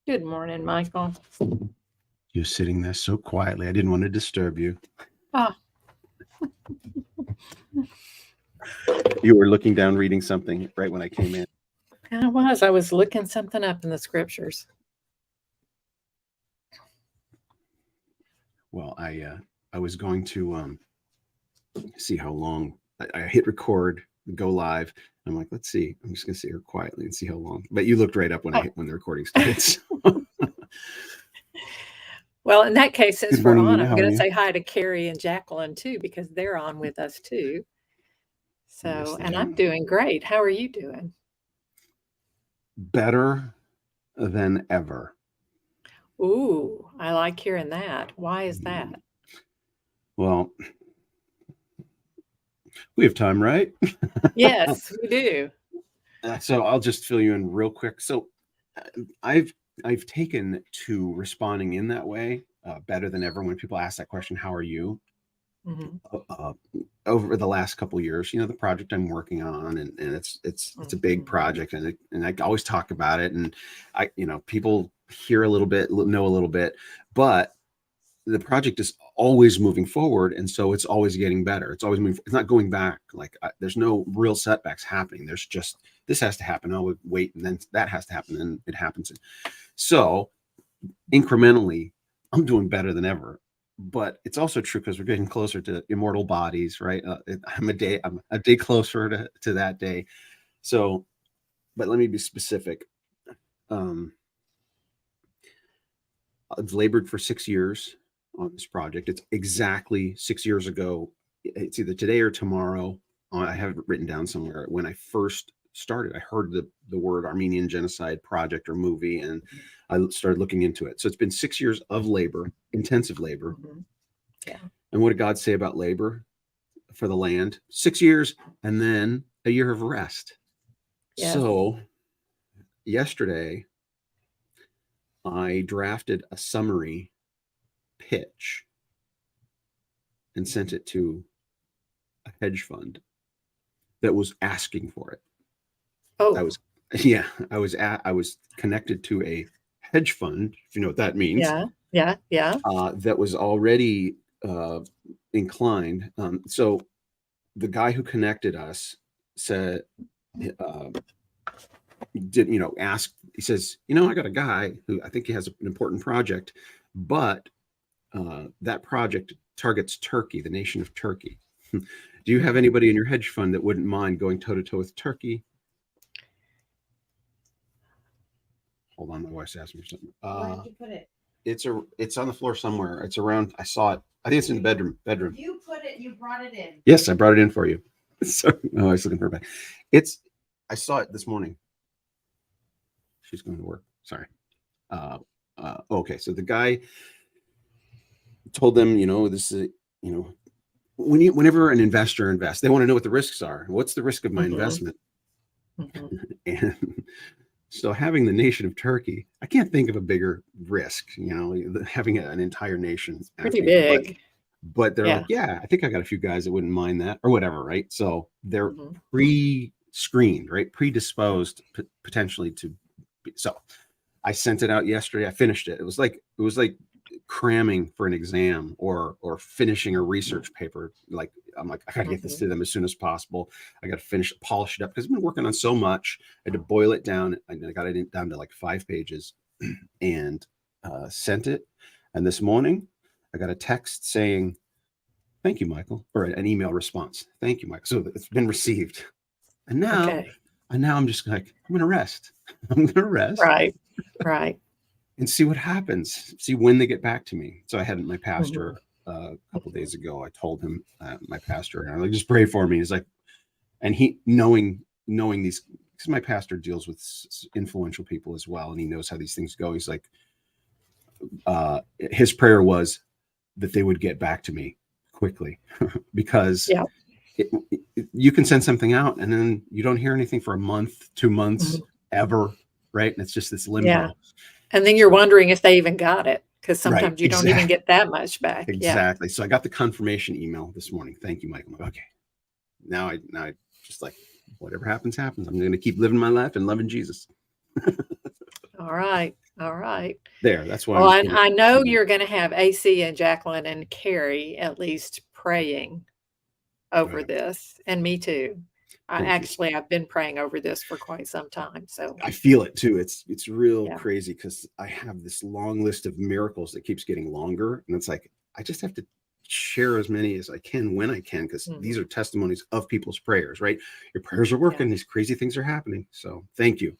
Good morning, Michael. You're sitting there so quietly. I didn't want to disturb you. Ah, You were looking down, reading something right when I came in. I was. I was looking something up in the scriptures. Well, I was going to see how long. I hit record, go live. I'm like, let's see. I'm just gonna sit here quietly and see how long. But you looked right up when Oh, when the recording started. So. well, in that case, since Good we're morning, on, Nina. I'm How are going to you? say hi to Carrie and Jacqueline too, because they're on with us too. Yes, So, they and I'm are. doing great. How are you doing? Better than ever. Ooh, I like hearing that. Why is that? Well, we have time, right? Yes, we do. So I'll just fill you in real quick. So I've I've taken to responding in that way better than ever when people ask that question, "How are you?" Hmm. Uh, over the last couple of years, the project I'm working on, and it's a big Hmm. project, and I always talk about it, and people hear a little bit, know a little bit, but the project is always moving forward, and so it's always getting better. It's always moving. It's not going back. Like there's no real setbacks happening. There's just this has to happen. I'll wait, and then that has to happen, and it happens. So incrementally, I'm doing better than ever. But it's also true because we're getting closer to immortal bodies, right? I'm a day closer to that day. So, but let me be specific. Um, I've labored for 6 years on this project. It's exactly 6 years ago. It's either today or tomorrow. I have it written down somewhere. When I first started, I heard the word Armenian Genocide Project or movie, and I started looking into it. So it's been 6 years of labor, intensive labor. Hmm. Yeah. And what did God say about labor for the land? 6 years and then a year of rest. Yes. So yesterday, I drafted a summary pitch and sent it to a hedge fund that was asking for it. I Oh, was, yeah, I was connected to a hedge fund, if you know what that means, yeah. Yeah. Yeah. that was already uh, inclined. So the guy who connected us said, uh, did ask? He says, I got a guy who I think he has an important project, but that project targets Turkey, the nation of Turkey. Do you have Hmm. anybody in your hedge fund that wouldn't mind going toe to toe with Turkey? Hold on, my wife's asking me something. Where did you put it? It's on the floor somewhere. It's around. I saw it. I think it's in the bedroom. Bedroom. You put it. You brought it in. Yes, I brought it in for you. So, oh, I was looking for it back. It's. I saw it this morning. She's going to work. Sorry. Uh, okay, so the guy told them, this is, whenever an investor invests, they want to know what the risks are. What's the risk of my Hmm. investment? Hmm. And so having the nation of Turkey, I can't think of a bigger risk, having an entire nation Pretty asking, big. but they're Yeah. like, yeah, I think I got a few guys that wouldn't mind that or whatever, right? So they're Hmm. pre-screened, right? Predisposed potentially to so I sent it out yesterday. I finished it. It was like cramming for an exam or finishing a research paper. Like I'm like, I gotta get this Hmm. to them as soon as possible. I gotta finish it, polish it up because I've been working on so much. I had to boil it down. I got it down to like 5 pages and sent it. And this morning I got a text saying, "Thank you, Michael," or an email response. "Thank you, Michael." So it's been received. And now, Okay. I'm just like, I'm gonna rest. I'm gonna rest Right. Right. and see what happens. See when they get back to me. So I had my Hmm. pastor a couple days ago. I told him, my pastor, and I'm like, just pray for me. He's like, and he knowing these, because my pastor deals with influential people as well, and he knows how these things go. He's like, his prayer was that they would get back to me quickly because Yeah. you can send something out and then you don't hear anything for a month, 2 months, Mhm. ever, right? And it's just this Yeah. limbo. And then you're So, wondering if they even got it, because right, sometimes you don't even exactly. get that much back. Yeah. Exactly. So I got the confirmation email this morning. Thank you, Michael. I'm like, okay. Now I just like whatever happens, happens. I'm going to keep living my life and loving Jesus. All right. All right. There, that's what Well, I'm and I know you're going to have AC and Jacqueline and Carrie at least praying over Right. this, and me too. Thank you. I've been praying over this for quite some time. So, I feel it too. It's real yeah. crazy because I have this long list of miracles that keeps getting longer, and it's like I just have to share as many as I can when I can because these Mhm. are testimonies of people's prayers, right? Your prayers are Yeah. working. These crazy things are happening. So thank you.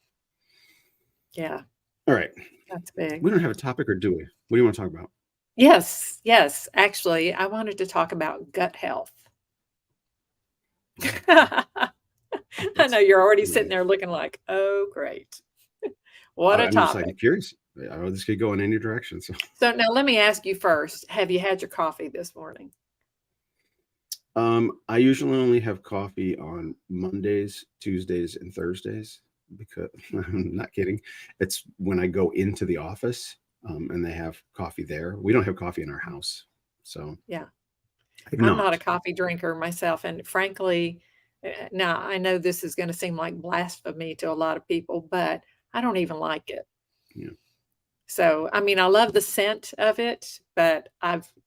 Yeah. All right, That's big. we don't have a topic, or do we? What do you want to talk about? Yes. Yes. Actually, I wanted to talk about gut health. I Let's. know you're already Yeah. sitting there looking like, oh, great. What a I'm just like topic. curious. I know this could go in any direction. So, So now let me ask you first, have you had your coffee this morning? I usually only have coffee on Mondays, Tuesdays, and Thursdays because I'm not kidding. It's when I go into the office, and they have coffee there. We don't have coffee in our house, so Yeah. I've I'm not a not. coffee drinker myself, and frankly, now I know this is gonna seem like blasphemy to a lot of people, but I don't even like it. Yeah. So, I mean, I love the scent of it, but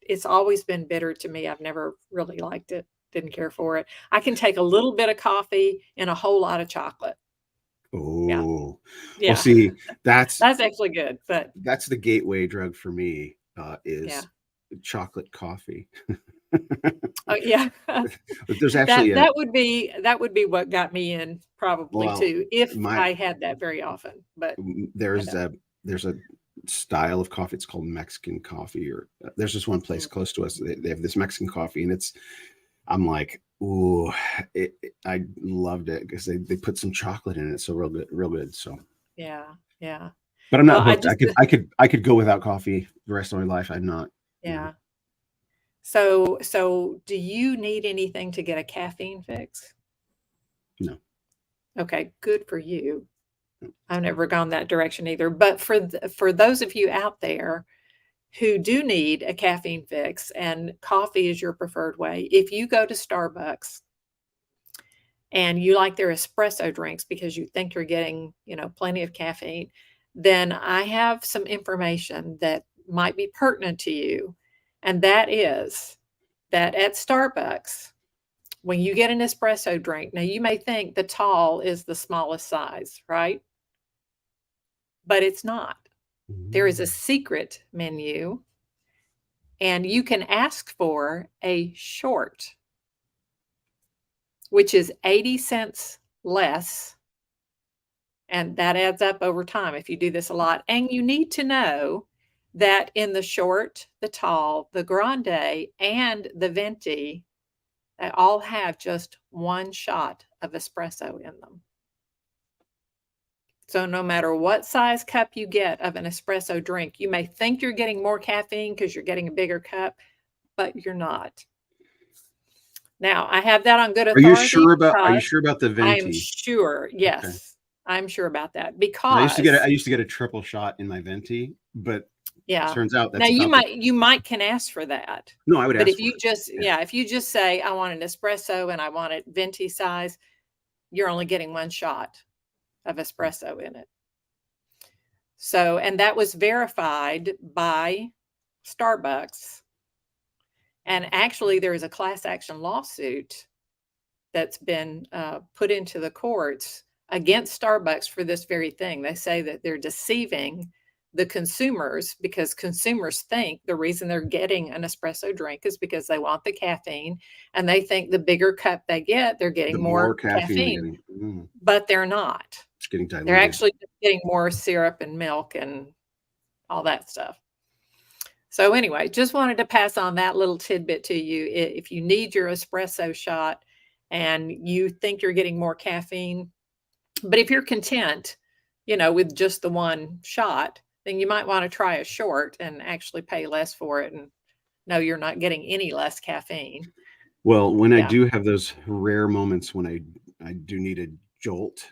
it's always been bitter to me. I've never really liked it, didn't care for it. I can take a little bit of coffee and a whole lot of chocolate. Yeah, Oh, well, yeah, see, that's that's actually good, but that's the gateway drug for me. yeah. Is chocolate coffee. Oh, yeah. There's actually That would be what got me in probably well, too, if my I had that very often, but I there's don't. a style of coffee. It's called Mexican coffee, or there's this one place Mm, close to us. They have this Mexican coffee, and I'm like, ooh, I loved it because they put some chocolate in it, so real good, real good. So, yeah, yeah. but I'm Well, not hooked. I could go without coffee the rest of my life. I'm not, you know, yeah. So do you need anything to get a caffeine fix? no. Okay, good for you. I've never gone that direction either, but for those of you out there who do need a caffeine fix and coffee is your preferred way, if you go to Starbucks and you like their espresso drinks because you think you're getting, plenty of caffeine, then I have some information that might be pertinent to you. And that is that at Starbucks, when you get an espresso drink, now you may think the tall is the smallest size, right? But it's not. There is a Mm. secret menu, and you can ask for a short, which is 80 cents less. And that adds up over time if you do this a lot. And you need to know that in the short, the tall, the grande, and the venti, they all have just one shot of espresso in them. So no matter what size cup you get of an espresso drink, you may think you're getting more caffeine because you're getting a bigger cup, but you're not. Now, I have that on good authority Are you because sure about the I am venti? sure, Okay. yes, I'm sure about that 'Cause I because used to get a triple shot in my venti, but yeah. turns out Now that's about the. you might can ask for that. No, I would But ask if for you it. just Yeah. yeah, if you just say I want an espresso and I want it venti size, you're only getting one shot of espresso in it. So, and that was verified by Starbucks. And actually, there is a class action lawsuit that's been put into the courts against Starbucks for this very thing. They say that they're deceiving the consumers because consumers think the reason they're getting an espresso drink is because they want the caffeine and they think the bigger cup they get, they're The getting more more caffeine they're caffeine, getting, but they're not. it's getting They're diluted. actually just getting more syrup and milk and all that stuff. So anyway, just wanted to pass on that little tidbit to you. If you need your espresso shot and you think you're getting more caffeine, but if you're content, with just the one shot, then you might want to try a short and actually pay less for it and know you're not getting any less caffeine. Well, when I Yeah. do have those rare moments when I do need a jolt,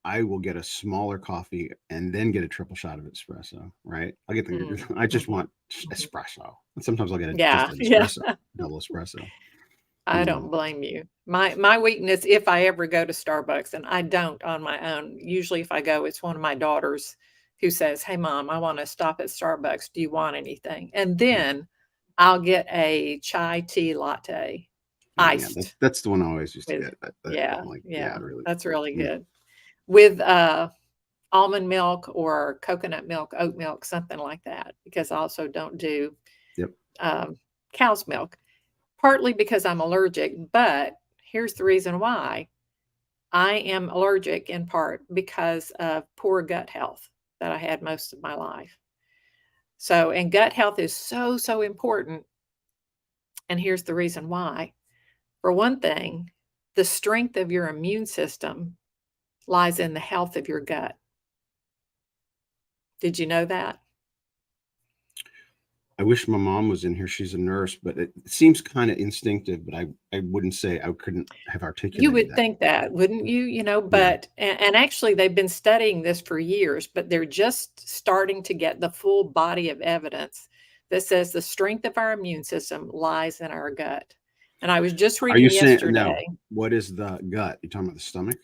I will get a smaller coffee and then get a triple shot of espresso, right? I'll get Mm, I just mhm, want mhm. espresso. And sometimes I'll get just Yeah, an yeah. espresso, double espresso. I don't blame you. My weakness, if I ever go to Starbucks, and I don't on my own. Usually, if I go, it's one of my daughters who says, "Hey, mom, I want to stop at Starbucks. Do you want anything?" And then I'll get a chai tea latte, Oh, yeah, iced that's the one I always used to with, get. yeah, I'm like, yeah, yeah, really. that's really Mm, good. With almond milk or coconut milk, oat milk, something like that, because I also don't do Yep. cow's milk, partly because I'm allergic. But here's the reason why. I am allergic in part because of poor gut health that I had most of my life. So, and gut health is so, so important. And here's the reason why. For one thing, the strength of your immune system lies in the health of your gut. Did you know that? I wish my mom was in here. She's a nurse, but it seems kind of instinctive, but I wouldn't say I couldn't have You articulated would that. think that, wouldn't you? You know, Yeah. but and actually they've been studying this for years, but they're just starting to get the full body of evidence that says the strength of our immune system lies in our gut. And I was just Are you reading saying now, yesterday, what is the gut? You talking about the stomach?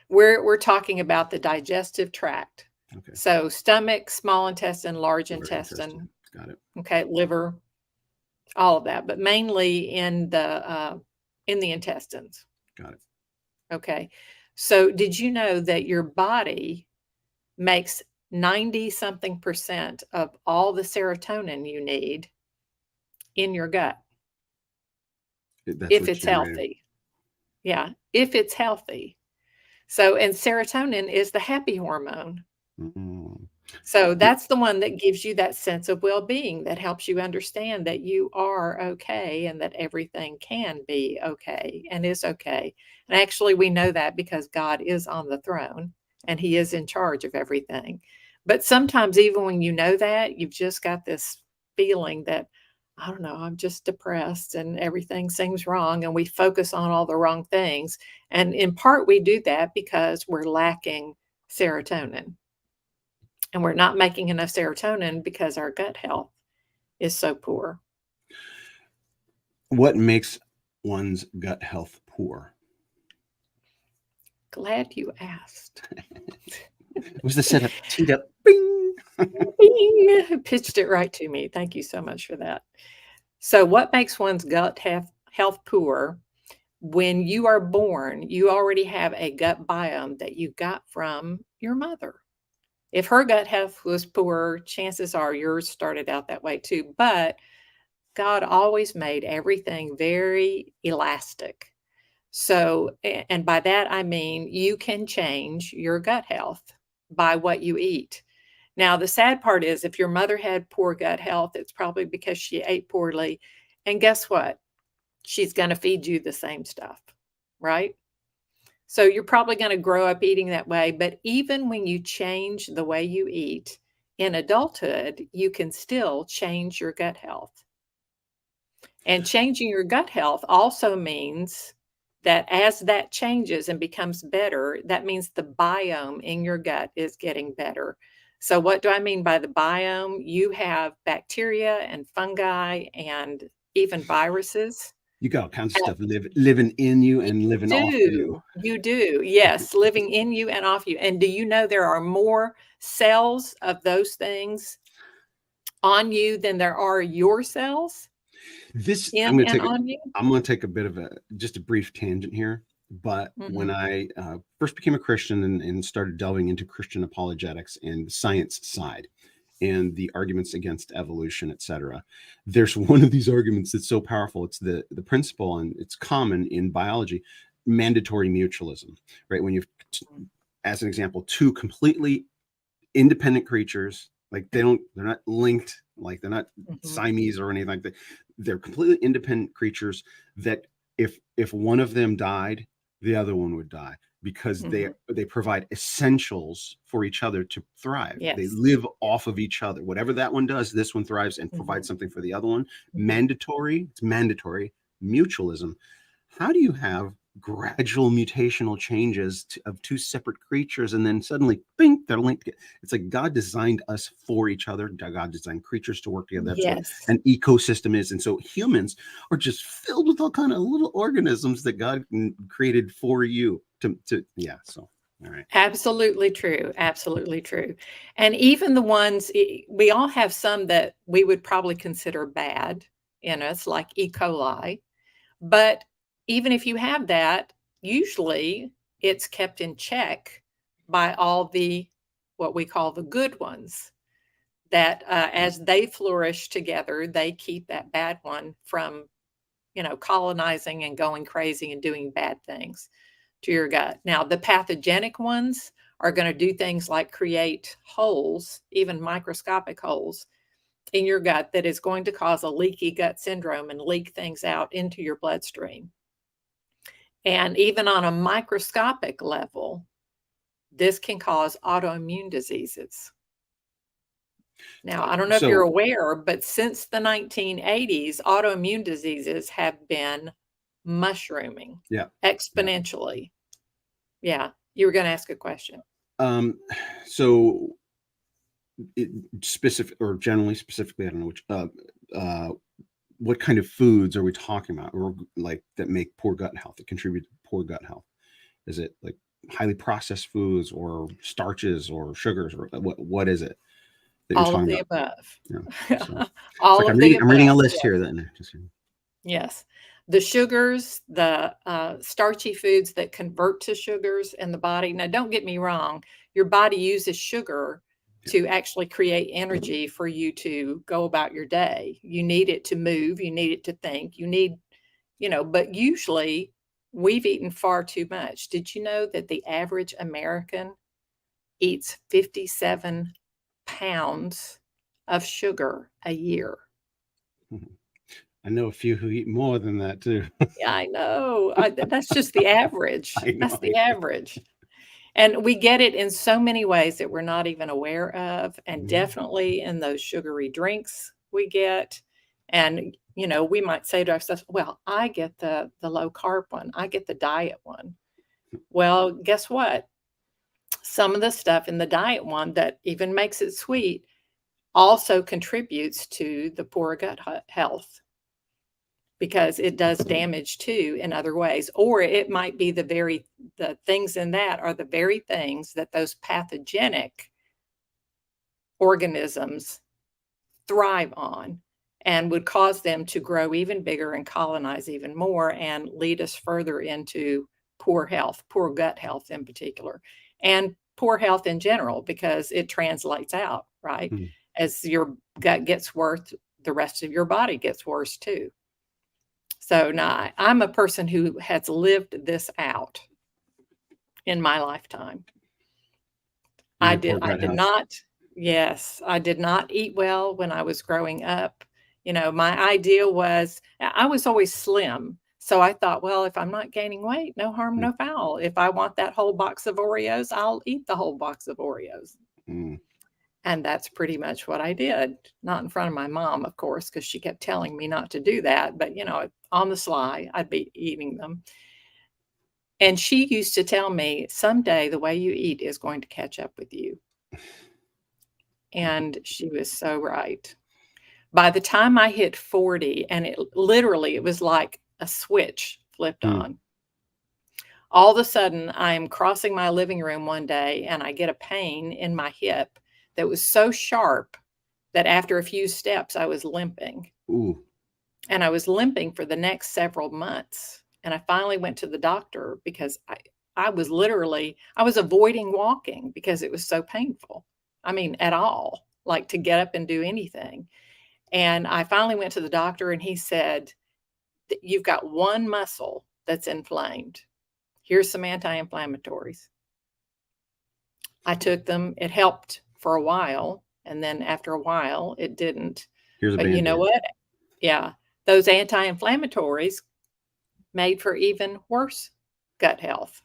we're talking about the digestive tract. Okay. So stomach, small intestine, large Liver, intestine. intestine, Got it. okay, liver, all of that, but mainly in the intestines. Got it. Okay. So did you know that your body makes 90 something percent of all the serotonin you need in your gut That's if what it's you read. healthy? Yeah, if it's healthy. So, and serotonin is the happy hormone. Mm. So that's the one that gives you that sense of well-being, that helps you understand that you are okay and that everything can be okay and is okay. And actually, we know that because God is on the throne and he is in charge of everything. But sometimes, even when you know that, you've just got this feeling that, I don't know, I'm just depressed and everything seems wrong. And we focus on all the wrong things. And in part, we do that because we're lacking serotonin. And we're not making enough serotonin because our gut health is so poor. What makes one's gut health poor? Glad you asked. It was the setup, teed up. Bing. Bing! Pitched it right to me. Thank you so much for that. So, what makes one's gut health poor? When you are born, you already have a gut biome that you got from your mother. If her gut health was poor, chances are yours started out that way too. But God always made everything very elastic. So, and by that I mean you can change your gut health by what you eat. Now, the sad part is if your mother had poor gut health, it's probably because she ate poorly. And guess what? She's going to feed you the same stuff, right? So you're probably going to grow up eating that way. But even when you change the way you eat in adulthood, you can still change your gut health. And changing your gut health also means that as that changes and becomes better, that means the biome in your gut is getting better. So, what do I mean by the biome? You have bacteria and fungi and even viruses. You got all kinds of stuff living in you and living off of you. You do, yes, living in you and off you. And do you know there are more cells of those things on you than there are your cells This in and on you? I'm going to take a bit of just a brief tangent here. But when Mhm. I first became a Christian and started delving into Christian apologetics and the science side and the arguments against evolution, etc., there's one of these arguments that's so powerful. It's the principle, and it's common in biology, mandatory mutualism, right? When you've, as an example, two completely independent creatures, like they're not linked, like they're not Mhm. Siamese or anything like that. They're completely independent creatures that if one of them died, the other one would die because Mhm. they provide essentials for each other to thrive. They Yes. live off of each other. Whatever that one does, this one thrives and provides Mhm. something for the other one. Mhm. It's mandatory mutualism. How do you have gradual mutational changes of two separate creatures and then suddenly bing, they're linked? It's like God designed us for each other. God designed creatures to work together. That's what Yes. an ecosystem is. And so humans are just filled with all kind of little organisms that God created for you to yeah. So All right. Absolutely true. Absolutely true. And even the ones, we all have some that we would probably consider bad in us, like E. coli. But even if you have that, usually it's kept in check by all the what we call the good ones that as they flourish together, they keep that bad one from, colonizing and going crazy and doing bad things to your gut. Now, the pathogenic ones are going to do things like create holes, even microscopic holes in your gut that is going to cause a leaky gut syndrome and leak things out into your bloodstream. And even on a microscopic level, this can cause autoimmune diseases. Now, I don't know if you're So aware, but since the 1980s, autoimmune diseases have been mushrooming yeah. exponentially. Yeah, you were going to ask a question. So specific or generally specifically, I don't know which, what kind of foods are we talking about, or like that make poor gut health, that contribute to poor gut health? Is it like highly processed foods or starches or sugars, or what is it that you're All of talking the about? above. Yeah. So it's All like of the I'm reading a above. list Yes. here that just Yes. The sugars, the starchy foods that convert to sugars in the body. Now, don't get me wrong, your body uses sugar to actually create energy for you to go about your day. You need it to move, you need it to think, you need, but usually we've eaten far too much. Did you know that the average American eats 57 pounds of sugar a year? I know a few who eat more than that too. Yeah, I know. That's just the average. I know. That's the average. And we get it in so many ways that we're not even aware of, and definitely in those sugary drinks we get. And, we might say to ourselves, well, I get the low carb one, I get the diet one. Well, guess what? Some of the stuff in the diet one that even makes it sweet also contributes to the poor gut health, because it does damage too in other ways. Or it might be the things in that are the very things that those pathogenic organisms thrive on and would cause them to grow even bigger and colonize even more and lead us further into poor health, poor gut health in particular, and poor health in general, because it translates out, right? Mhm. As your gut gets worse, the rest of your body gets worse too. So now I'm a person who has lived this out in my lifetime. I did not, yes, I did not eat well when I was growing up. My idea was I was always slim. So I thought, well, if I'm not gaining weight, no harm, no foul. If I want that whole box of Oreos, I'll eat the whole box of Oreos. Mm. And that's pretty much what I did. Not in front of my mom, of course, because she kept telling me not to do that. But, on the sly, I'd be eating them. And she used to tell me, someday the way you eat is going to catch up with you. And she was so right. By the time I hit 40, and it was like a switch flipped on. All of a sudden, I'm crossing my living room one day and I get a pain in my hip that was so sharp that after a few steps, I was limping. Ooh. And I was limping for the next several months. And I finally went to the doctor because I was avoiding walking because it was so painful. I mean, at all, like to get up and do anything. And I finally went to the doctor and he said, you've got one muscle that's inflamed. Here's some anti-inflammatories. I took them. It helped for a while. And then after a while, it didn't. But you know what? Yeah. Those anti-inflammatories made for even worse gut health.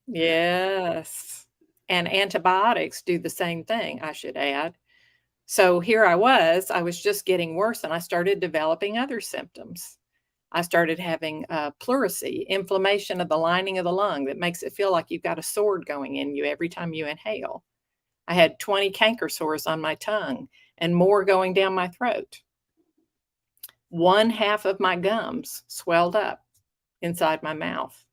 Yes. And antibiotics do the same thing, I should add. So here I was just getting worse, and I started developing other symptoms. I started having pleurisy, inflammation of the lining of the lung that makes it feel like you've got a sword going in you every time you inhale. I had 20 canker sores on my tongue and more going down my throat. One half of my gums swelled up inside my mouth.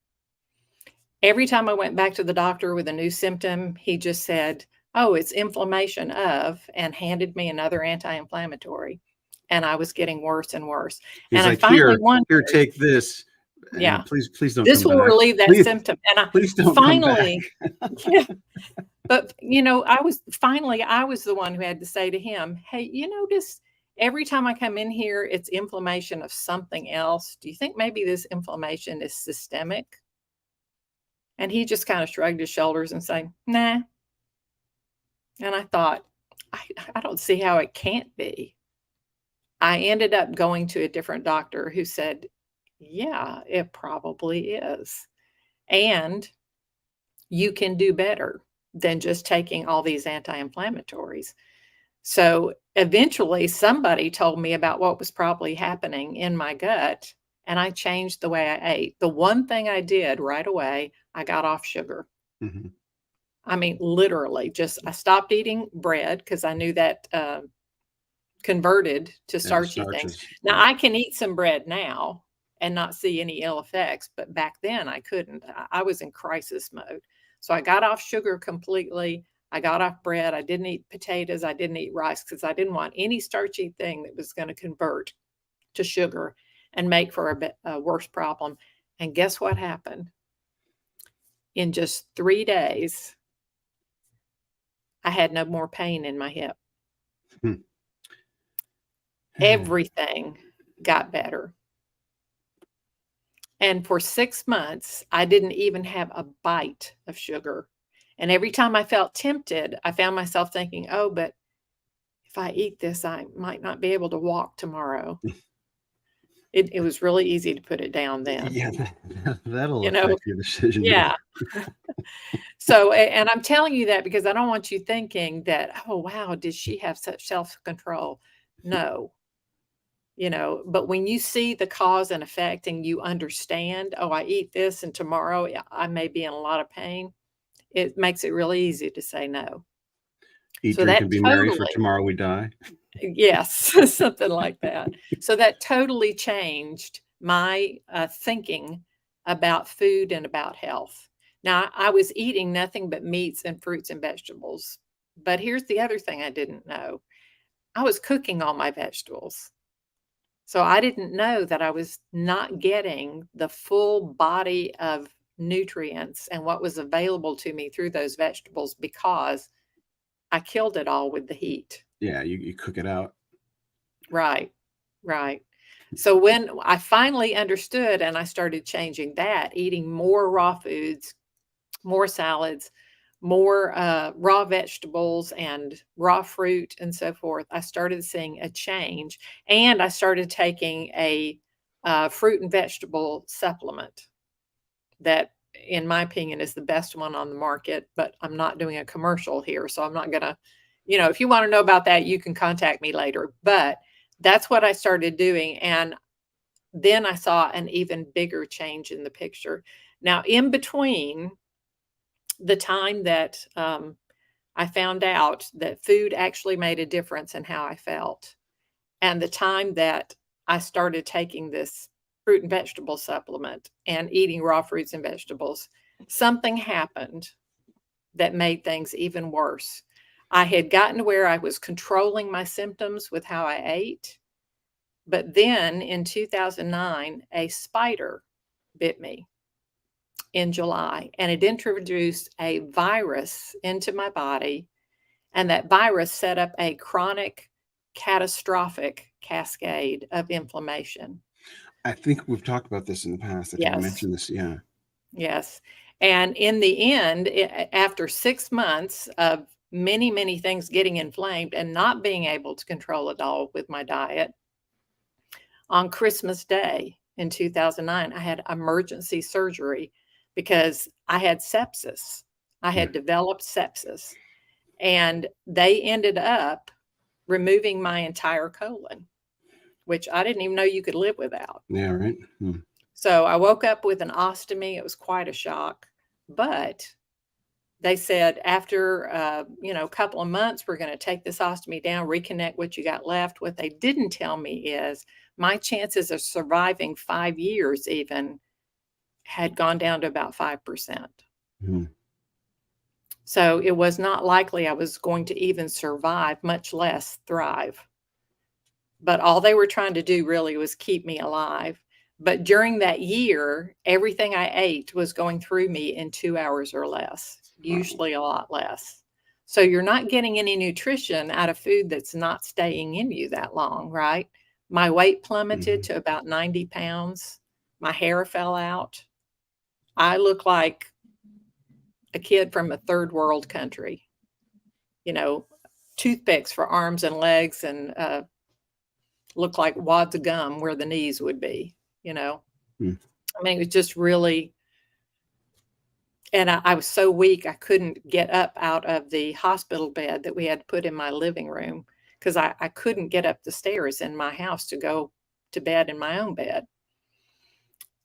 Every time I went back to the doctor with a new symptom, he just said, "Oh, it's inflammation of," and handed me another anti-inflammatory. And I was getting worse and worse. He's And I like, finally here, wondered, take this. yeah, And please don't this come will back. relieve that Please, symptom. And I please don't come back. finally, yeah, but I was the one who had to say to him, "Hey, you notice every time I come in here, it's inflammation of something else. Do you think maybe this inflammation is systemic?" And he just kind of shrugged his shoulders and said, "Nah." And I thought, I don't see how it can't be. I ended up going to a different doctor who said, "Yeah, it probably is. And you can do better than just taking all these anti-inflammatories." So eventually somebody told me about what was probably happening in my gut, and I changed the way I ate. The one thing I did right away, I got off sugar. Mhm. I mean, literally, just I stopped eating bread because I knew that converted to Yeah, the starchy things. starches. Now Yeah. I can eat some bread now and not see any ill effects, but back then I couldn't. I was in crisis mode. So I got off sugar completely. I got off bread. I didn't eat potatoes. I didn't eat rice because I didn't want any starchy thing that was going to convert to sugar and make for a worse problem. And guess what happened? In just 3 days, I had no more pain in my hip. Hmm. Everything got better. And for 6 months, I didn't even have a bite of sugar. And every time I felt tempted, I found myself thinking, "Oh, but if I eat this, I might not be able to walk tomorrow." It was really easy to put it down then, Yeah, that'll you know? affect your decision Yeah. making. So, and I'm telling you that because I don't want you thinking that, "Oh, wow, did she have such self-control?" No. But when you see the cause and effect and you understand, "Oh, I eat this and tomorrow I may be in a lot of pain," it makes it really easy to say no. Eat, So drink, that and be merry, for totally, tomorrow we die. yes, something like that. So that totally changed my thinking about food and about health. Now, I was eating nothing but meats and fruits and vegetables. But here's the other thing I didn't know. I was cooking all my vegetables. So I didn't know that I was not getting the full body of nutrients and what was available to me through those vegetables because I killed it all with the heat. Yeah, you cook it out. Right, right. So when I finally understood and I started changing that, eating more raw foods, more salads, more raw vegetables and raw fruit and so forth, I started seeing a change. And I started taking a fruit and vegetable supplement that, in my opinion, is the best one on the market. But I'm not doing a commercial here. So I'm not going to, if you want to know about that, you can contact me later. But that's what I started doing. And then I saw an even bigger change in the picture. Now, in between the time that I found out that food actually made a difference in how I felt, and the time that I started taking this fruit and vegetable supplement and eating raw fruits and vegetables, something happened that made things even worse. I had gotten to where I was controlling my symptoms with how I ate. But then in 2009, a spider bit me in July, and it introduced a virus into my body. And that virus set up a chronic, catastrophic cascade of inflammation. I think we've talked about this in the past. I think you Yes, mentioned this. Yeah. yes. And in the end, after 6 months of many, many things getting inflamed and not being able to control it all with my diet, on Christmas Day in 2009, I had emergency surgery because I had sepsis. I had developed sepsis, and they ended up removing my entire colon, which I didn't even know you could live without. Yeah, right. So I woke up with an ostomy. It was quite a shock, but they said after a couple of months, we're going to take this ostomy down, reconnect what you got left. What they didn't tell me is my chances of surviving 5 years even had gone down to about 5%. Mhm. So it was not likely I was going to even survive, much less thrive. But all they were trying to do really was keep me alive. But during that year, everything I ate was going through me in 2 hours or less, usually a lot less. So you're not getting any nutrition out of food that's not staying in you that long, right? My weight plummeted to about 90 pounds. My hair fell out. I look like a kid from a third world country, you know, toothpicks for arms and legs and look like wads of gum where the knees would be, you know. Mm. I mean, it was just really, and I was so weak, I couldn't get up out of the hospital bed that we had put in my living room because I couldn't get up the stairs in my house to go to bed in my own bed.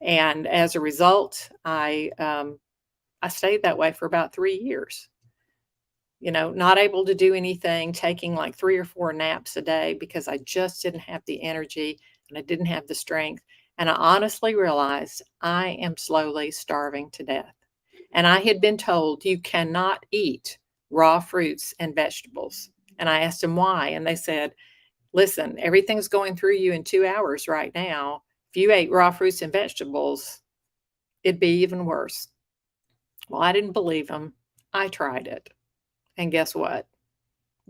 And as a result, I stayed that way for about 3 years. You know, not able to do anything, taking like 3 or 4 naps a day because I just didn't have the energy and I didn't have the strength. And I honestly realized I am slowly starving to death. And I had been told you cannot eat raw fruits and vegetables. And I asked them why. And they said, listen, everything's going through you in 2 hours right now. If you ate raw fruits and vegetables, it'd be even worse. Well, I didn't believe them. I tried it. And guess what?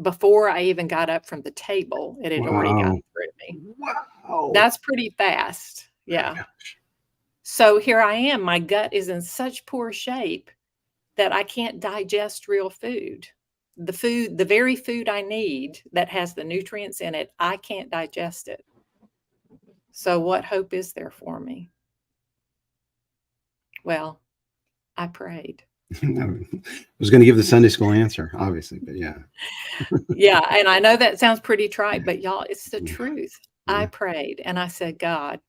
Before I even got up from the table, it had already Wow. gotten through me. Wow. That's pretty fast. Yeah. Gosh. So here I am. My gut is in such poor shape that I can't digest real food. The very food I need that has the nutrients in it, I can't digest it. So what hope is there for me? Well, I prayed. I was going to give the Sunday school answer, obviously, but yeah. Yeah, and I know that sounds pretty trite, but y'all, it's the Yeah. truth. Yeah. I prayed and I said, God,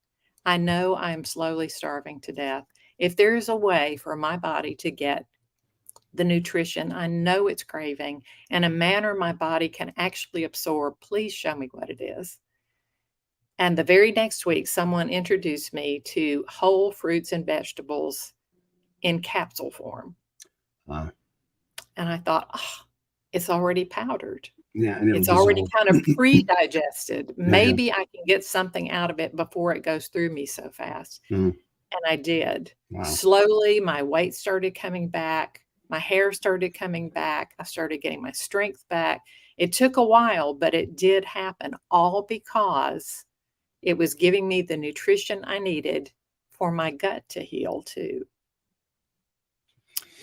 I know I am slowly starving to death. If there is a way for my body to get the nutrition I know it's craving in a manner my body can actually absorb, please show me what it is. And the very next week, someone introduced me to whole fruits and vegetables in capsule form. Wow. And I thought, oh, it's already powdered. Yeah, and it'll It's already dissolve. kind of pre-digested. Maybe I can get something out of it before it goes through me so fast. Mm. And I did. Wow. Slowly, my weight started coming back. My hair started coming back. I started getting my strength back. It took a while, but it did happen, all because it was giving me the nutrition I needed for my gut to heal too.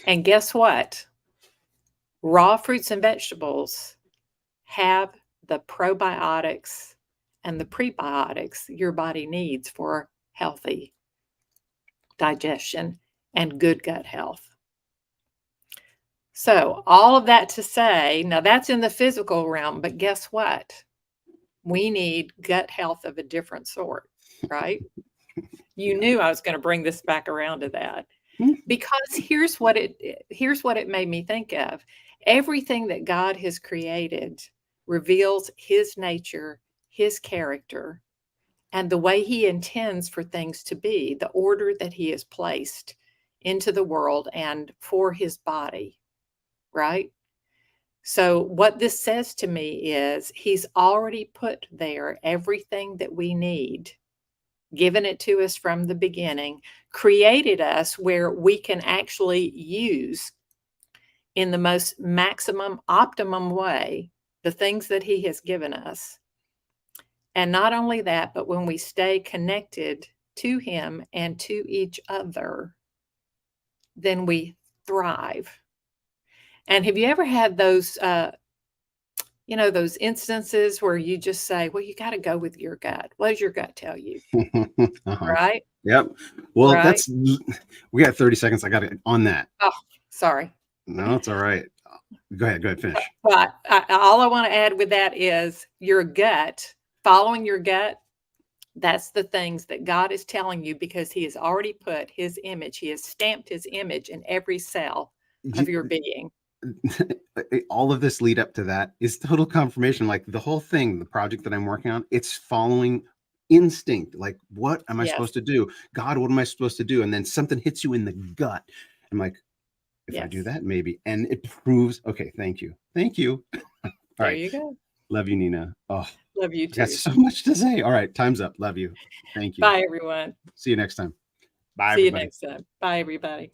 And guess what? Raw fruits and vegetables have the probiotics and the prebiotics your body needs for healthy digestion and good gut health. So all of that to say, now that's in the physical realm, but guess what? We need gut health of a different sort, right? You knew I was going to bring this back around to that. Because here's what it made me think of. Everything that God has created reveals his nature, his character, and the way he intends for things to be, the order that he has placed into the world and for his body, right? So what this says to me is he's already put there everything that we need, given it to us from the beginning, created us where we can actually use in the most maximum, optimum way the things that he has given us. And not only that, but when we stay connected to him and to each other, then we thrive. And have you ever had those, those instances where you just say, well, you got to go with your gut. What does your gut tell you? Uh-huh. Right? Yep. Well, Right? we got 30 seconds. I got it on that. Oh, sorry. No, it's all right. Go ahead, finish. But all I want to add with that is your gut, following your gut. That's the things that God is telling you because he has already put his image, he has stamped his image in every cell of your being. All of this lead up to that is total confirmation. Like the whole thing, the project that I'm working on, it's following instinct, like, what am I Yes. supposed to do? God, what am I supposed to do? And then something hits you in the gut. I'm like, if I do Yes. that, maybe. And it proves, okay, thank you. Thank you. All There right. you go. Love you, Nina. Oh, Love you I got too. so much to say. All right. Time's up. Love you. Thank you. Bye, everyone. See you next time. Bye, See you everybody. next time. Bye, everybody.